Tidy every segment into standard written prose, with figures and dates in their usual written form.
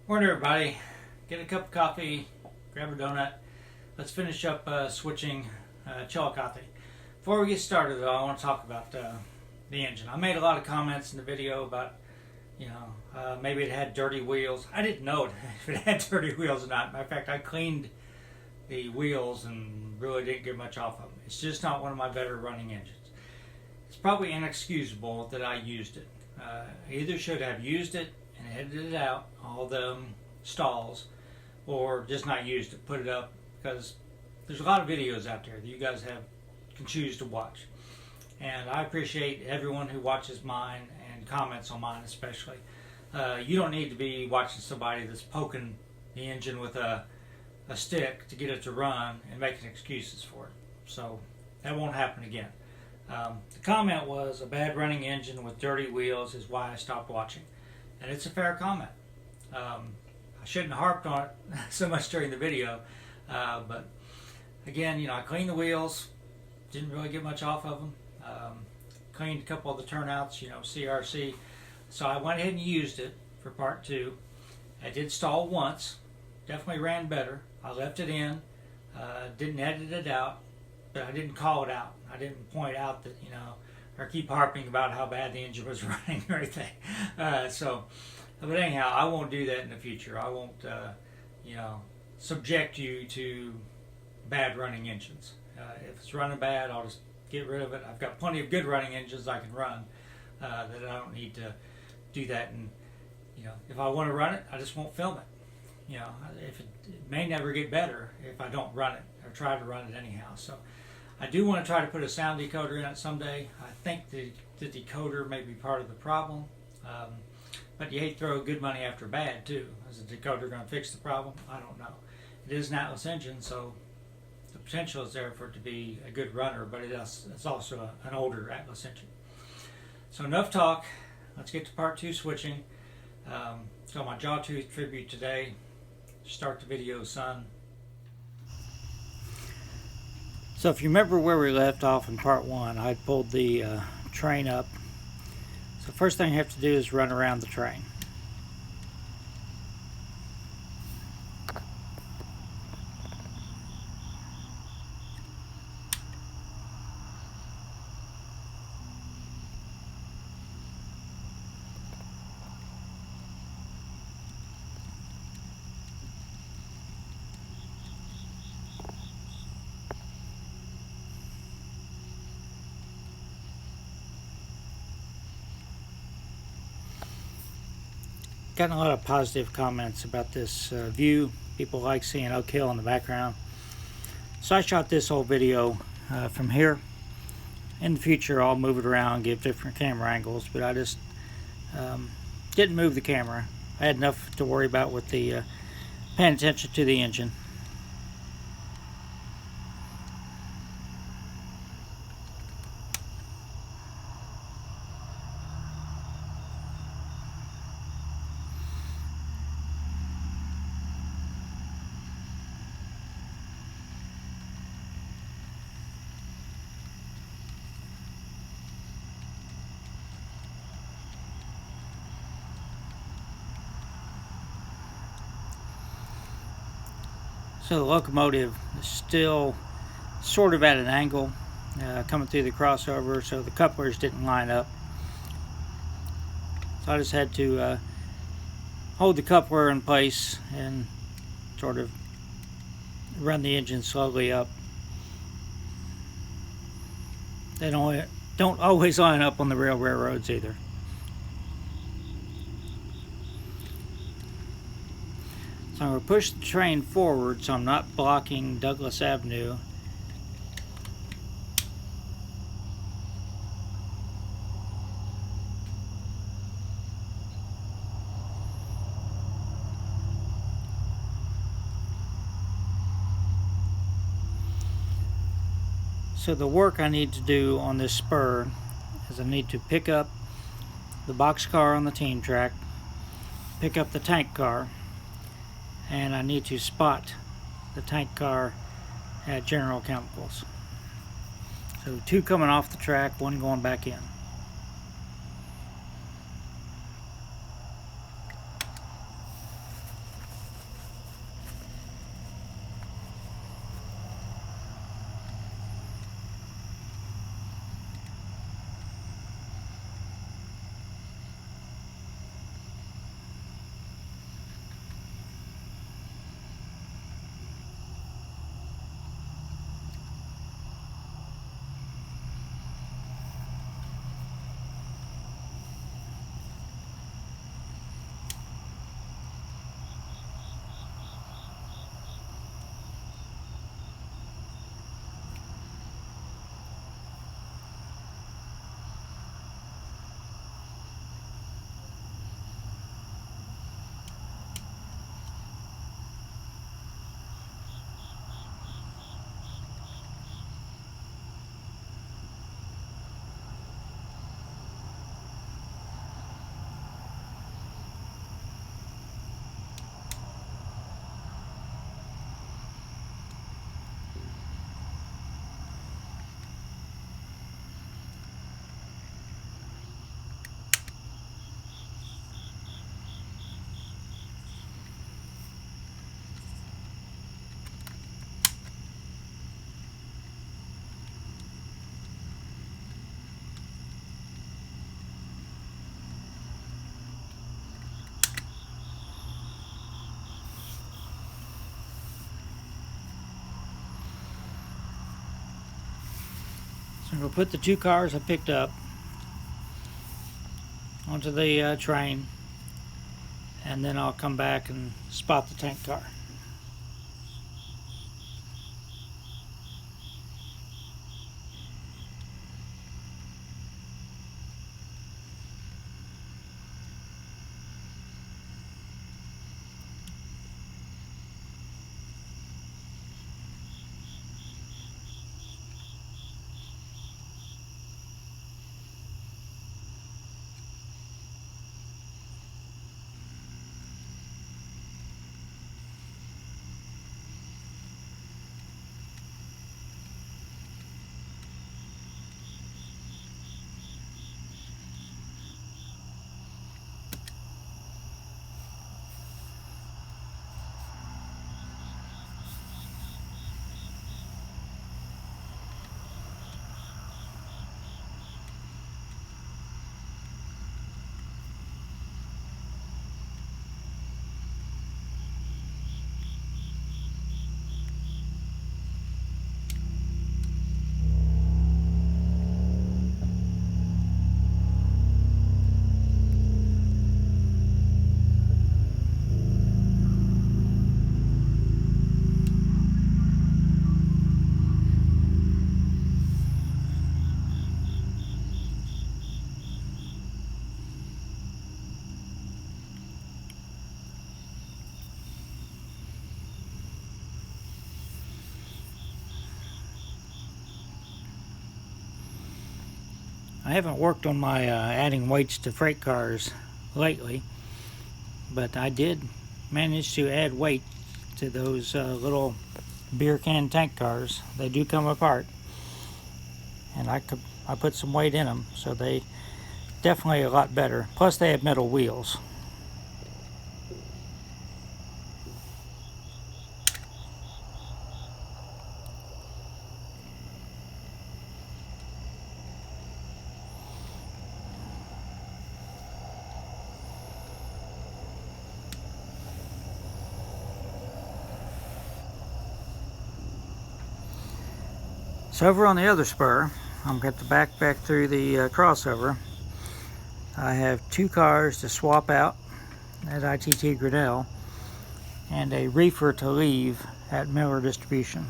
Morning, everybody. Get a cup of coffee, grab a donut. Let's finish up switching Chillicothe. Before we get started, though, I want to talk about the engine. I made a lot of comments in the video about, maybe it had dirty wheels. I didn't know if it had dirty wheels or not. Matter of fact, I cleaned the wheels and really didn't get much off of them. It's just not one of my better running engines. It's probably inexcusable that I used it. I either should have used it and edited out all the stalls, or just not used it, put it up, because there's a lot of videos out there that you guys can choose to watch. And I appreciate everyone who watches mine and comments on mine especially. You don't need to be watching somebody that's poking the engine with a stick to get it to run and making excuses for it. So that won't happen again. The comment was, a bad running engine with dirty wheels is why I stopped watching. And it's a fair comment. I shouldn't have harped on it so much during the video. But again, I cleaned the wheels. Didn't really get much off of them. Cleaned a couple of the turnouts, CRC. So I went ahead and used it for part 2. I did stall once. Definitely ran better. I left it in. Didn't edit it out. But I didn't call it out. I didn't point out that, or keep harping about how bad the engine was running or anything. But anyhow, I won't do that in the future. I won't, subject you to bad running engines. If it's running bad, I'll just get rid of it. I've got plenty of good running engines I can run that I don't need to do that. And, if I want to run it, I just won't film it. If it may never get better if I don't run it or try to run it anyhow. So I do want to try to put a sound decoder in it someday. I think the decoder may be part of the problem. But you hate to throw good money after bad, too. Is the decoder going to fix the problem? I don't know. It is an Atlas engine, so the potential is there for it to be a good runner, but it's also an older Atlas engine. So enough talk. Let's get to part 2 switching. So my Jawtooth tribute today. Start the video, son. So if you remember where we left off in part 1, I pulled the train up. So first thing you have to do is run around the train. Gotten a lot of positive comments about this view. People like seeing Oak Hill in the background. So I shot this whole video from here. In the future, I'll move it around, give different camera angles, but I just didn't move the camera. I had enough to worry about with the paying attention to the engine. So the locomotive is still sort of at an angle coming through the crossover, so the couplers didn't line up. So I just had to hold the coupler in place and sort of run the engine slowly up. They don't always line up on the real railroads either. So I'm going to push the train forward so I'm not blocking Douglas Avenue. So the work I need to do on this spur is I need to pick up the boxcar on the team track, pick up the tank car, and I need to spot the tank car at General Chemicals. So 2 coming off the track, 1 going back in. We'll put the 2 cars I picked up onto the train, and then I'll come back and spot the tank car. I haven't worked on my adding weights to freight cars lately, but I did manage to add weight to those little beer can tank cars. They do come apart, and I put some weight in them, so they definitely a lot better. Plus they have metal wheels. So over on the other spur, I'm going to back through the crossover. I have 2 cars to swap out at ITT Grinnell and a reefer to leave at Miller Distribution.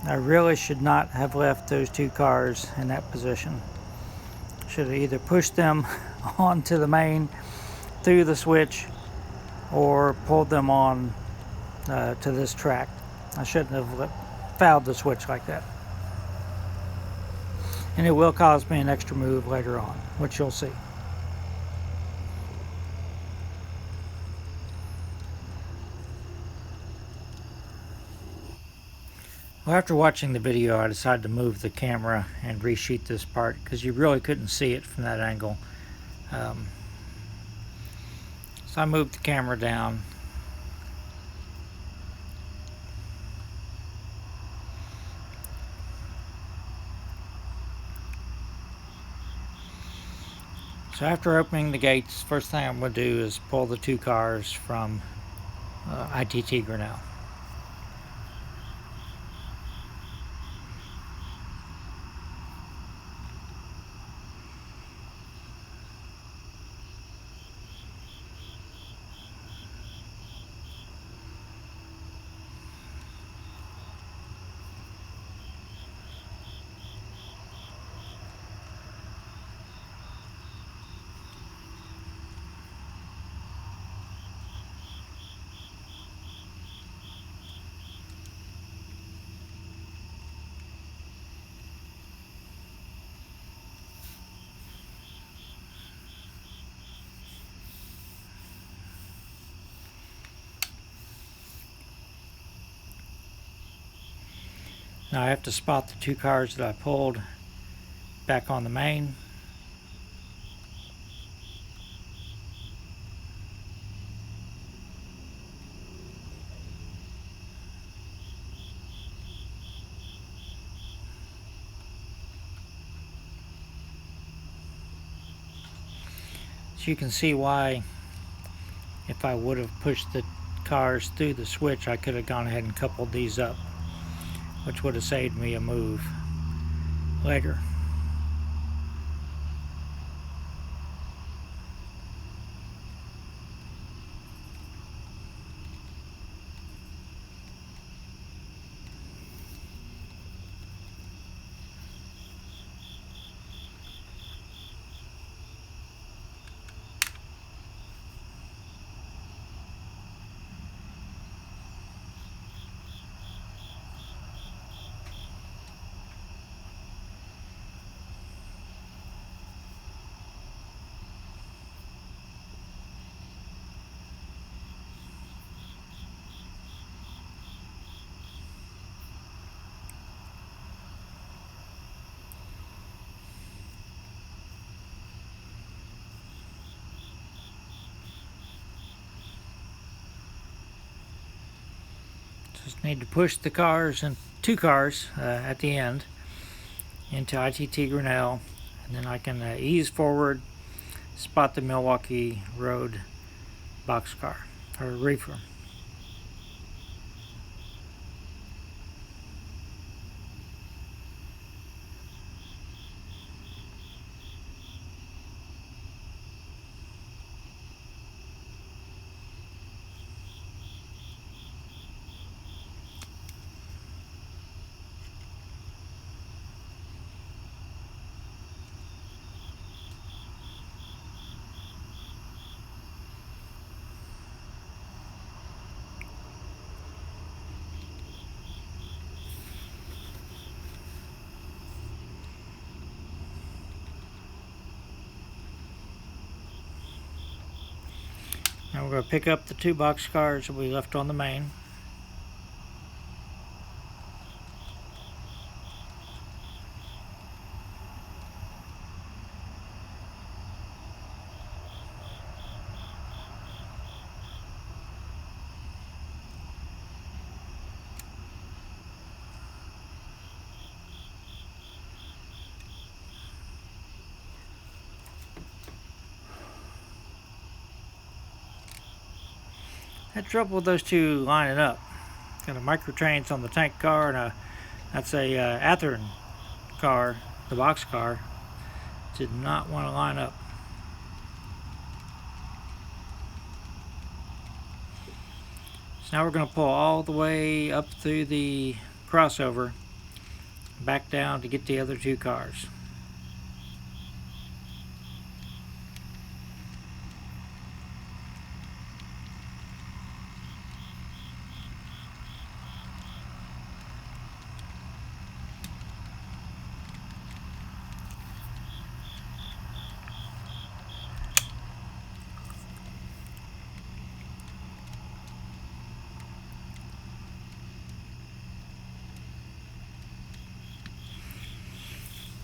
I really should not have left those 2 cars in that position. Should have either pushed them onto the main through the switch or pulled them on to this track. I shouldn't have fouled the switch like that. And it will cause me an extra move later on, which you'll see. Well, after watching the video, I decided to move the camera and reshoot this part because you really couldn't see it from that angle. So I moved the camera down. So after opening the gates, first thing I'm going to do is pull the 2 cars from ITT Grinnell. Now I have to spot the 2 cars that I pulled back on the main. So you can see why, if I would have pushed the cars through the switch, I could have gone ahead and coupled these up, which would have saved me a move later. Just need to push the cars, and two cars at the end, into ITT Grinnell, and then I can ease forward, spot the Milwaukee Road boxcar or reefer. Now we're going to pick up the two boxcars that we left on the main. Had trouble with those two lining up. Got a microtrains on the tank car, and that's a Athearn car, the box car. Did not want to line up. So now we're going to pull all the way up through the crossover, back down to get the other two cars.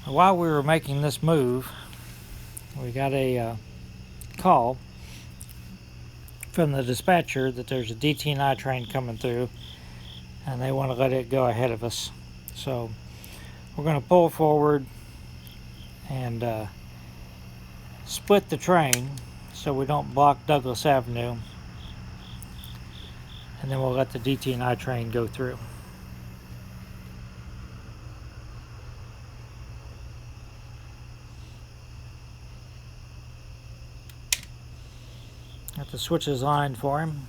While we were making this move, we got a call from the dispatcher that there's a DT&I train coming through, and they want to let it go ahead of us. So we're going to pull forward and split the train so we don't block Douglas Avenue, and then we'll let the DT&I train go through. Got the switches lined for him.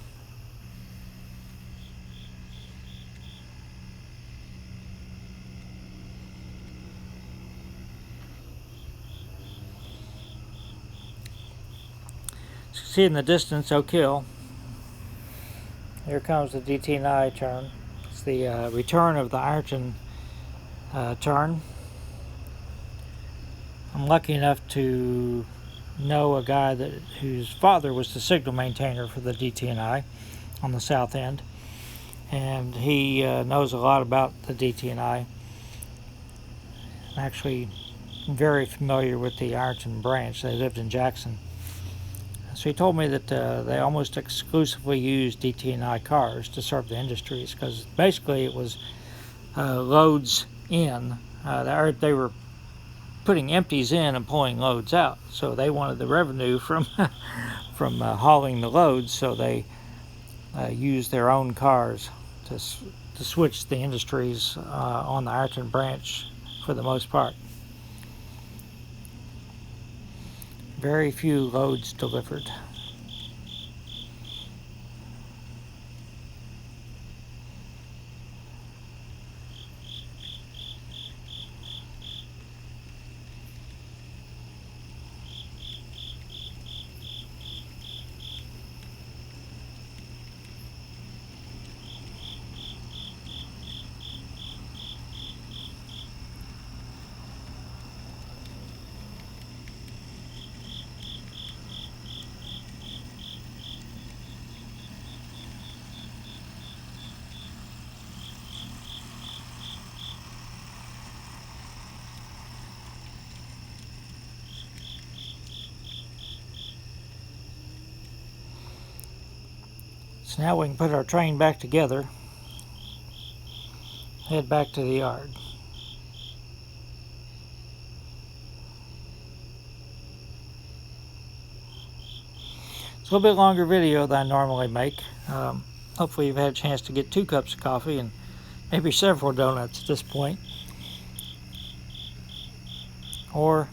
See in the distance Oak Hill. Here comes the DT&I turn. It's the return of the Ironton turn. I'm lucky enough to know a guy whose father was the signal maintainer for the DT&I on the south end, and he knows a lot about the DT&I. I'm actually very familiar with the Ironton branch. They lived in Jackson. So he told me that they almost exclusively use DT&I cars to serve the industries, because basically it was loads in. They were putting empties in and pulling loads out. So they wanted the revenue from from hauling the loads, so they used their own cars to switch the industries on the Ironton branch for the most part. Very few loads delivered. So now we can put our train back together, head back to the yard. It's a little bit longer video than I normally make. Hopefully you've had a chance to get 2 cups of coffee and maybe several donuts at this point. Or,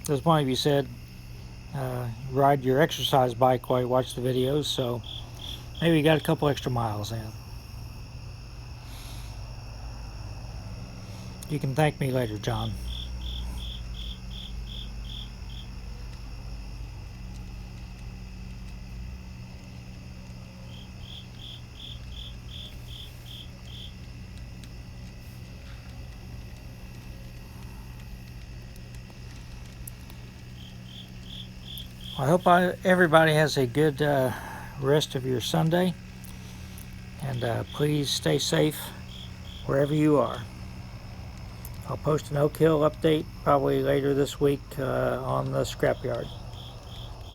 as one of you said, ride your exercise bike while you watch the videos, so maybe you got a couple extra miles in. You can thank me later, John. I hope everybody has a good rest of your Sunday, and please stay safe wherever you are. I'll post an Oak Hill update probably later this week on the scrapyard.